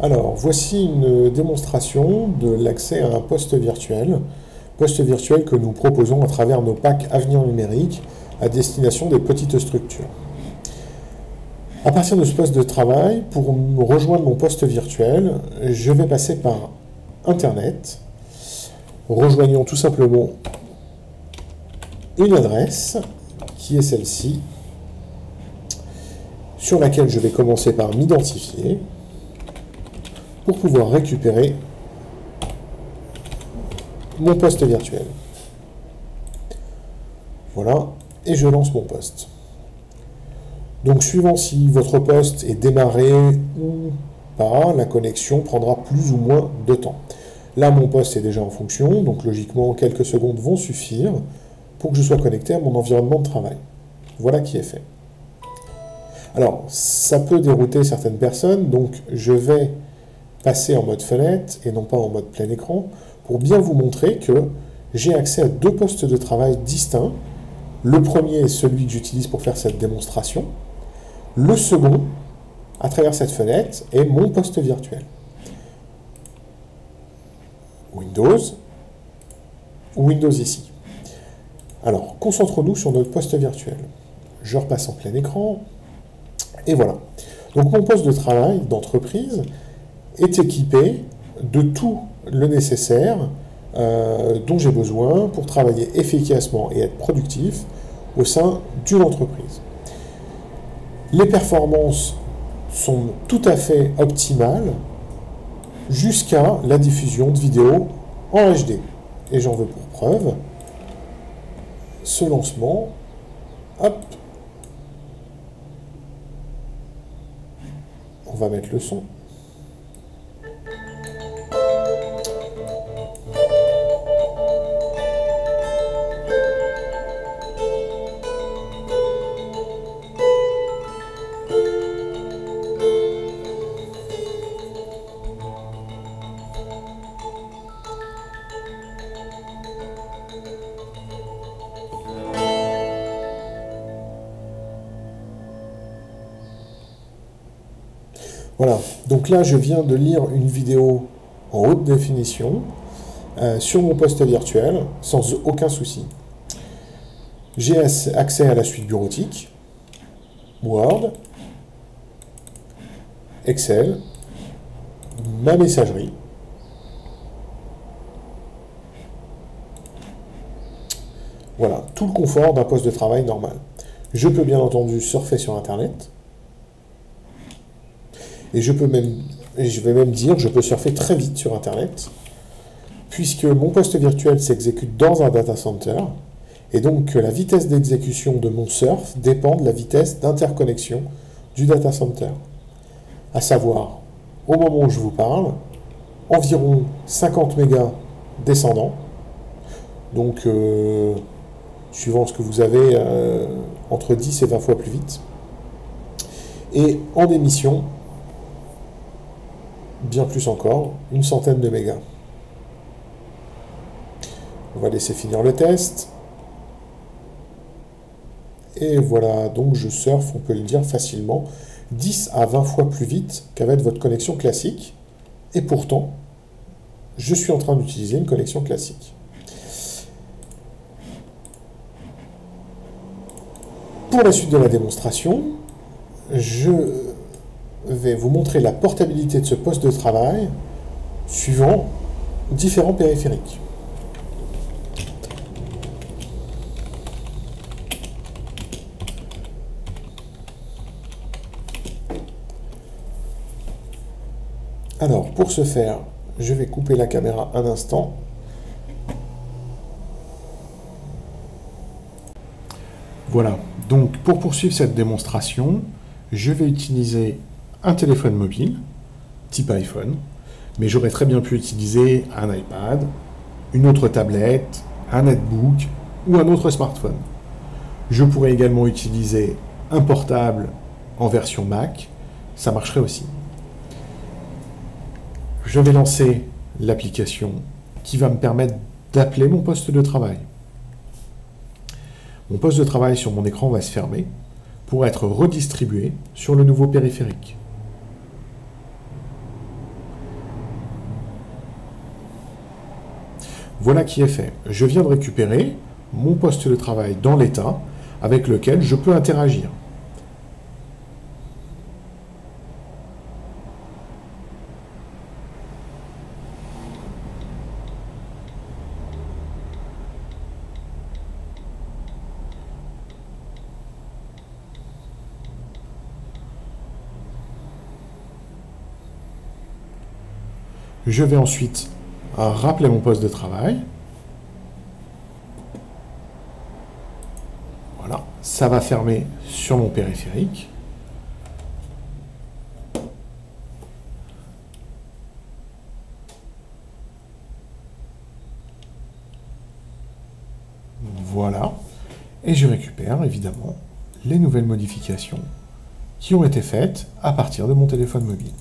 Alors, voici une démonstration de l'accès à un poste virtuel que nous proposons à travers nos packs Avenir Numérique à destination des petites structures. À partir de ce poste de travail, pour rejoindre mon poste virtuel, je vais passer par Internet. Rejoignons tout simplement une adresse qui est celle-ci, sur laquelle je vais commencer par m'identifier pour pouvoir récupérer mon poste virtuel. Voilà, et je lance mon poste. Donc, suivant si votre poste est démarré ou pas, la connexion prendra plus ou moins de temps. Là, mon poste est déjà en fonction, donc logiquement, quelques secondes vont suffire pour que je sois connecté à mon environnement de travail. Voilà qui est fait. Alors, ça peut dérouter certaines personnes, donc je vais passer en mode fenêtre et non pas en mode plein écran pour bien vous montrer que j'ai accès à deux postes de travail distincts. Le premier est celui que j'utilise pour faire cette démonstration. Le second, à travers cette fenêtre, est mon poste virtuel. Windows ou Windows ici. Alors, concentrons-nous sur notre poste virtuel. Je repasse en plein écran et voilà. Donc mon poste de travail d'entreprise est équipé de tout le nécessaire dont j'ai besoin pour travailler efficacement et être productif au sein d'une entreprise. Les performances sont tout à fait optimales jusqu'à la diffusion de vidéos en HD. Et j'en veux pour preuve ce lancement. Hop. On va mettre le son. Voilà, donc là je viens de lire une vidéo en haute définition sur mon poste virtuel sans aucun souci. J'ai accès à la suite bureautique, Word, Excel, ma messagerie, voilà, tout le confort d'un poste de travail normal. Je peux bien entendu surfer sur Internet. Et je vais même dire, je peux surfer très vite sur Internet, puisque mon poste virtuel s'exécute dans un data center, et donc la vitesse d'exécution de mon surf dépend de la vitesse d'interconnexion du data center. À savoir, au moment où je vous parle, environ 50 mégas descendants, donc suivant ce que vous avez, entre 10 et 20 fois plus vite, et en émission, bien plus encore, une centaine de mégas. On va laisser finir le test. Et voilà, donc je surfe, on peut le dire facilement, 10 à 20 fois plus vite qu'avec votre connexion classique. Et pourtant, je suis en train d'utiliser une connexion classique. Pour la suite de la démonstration, je vais vous montrer la portabilité de ce poste de travail suivant différents périphériques. Alors, pour ce faire, je vais couper la caméra un instant. Voilà, donc pour poursuivre cette démonstration, je vais utiliser un téléphone mobile, type iPhone, mais j'aurais très bien pu utiliser un iPad, une autre tablette, un netbook ou un autre smartphone. Je pourrais également utiliser un portable en version Mac, ça marcherait aussi. Je vais lancer l'application qui va me permettre d'appeler mon poste de travail. Mon poste de travail sur mon écran va se fermer pour être redistribué sur le nouveau périphérique. Voilà qui est fait. Je viens de récupérer mon poste de travail dans l'état avec lequel je peux interagir. Je vais ensuite rappeler mon poste de travail. Voilà, ça va fermer sur mon périphérique. Voilà, et je récupère évidemment les nouvelles modifications qui ont été faites à partir de mon téléphone mobile.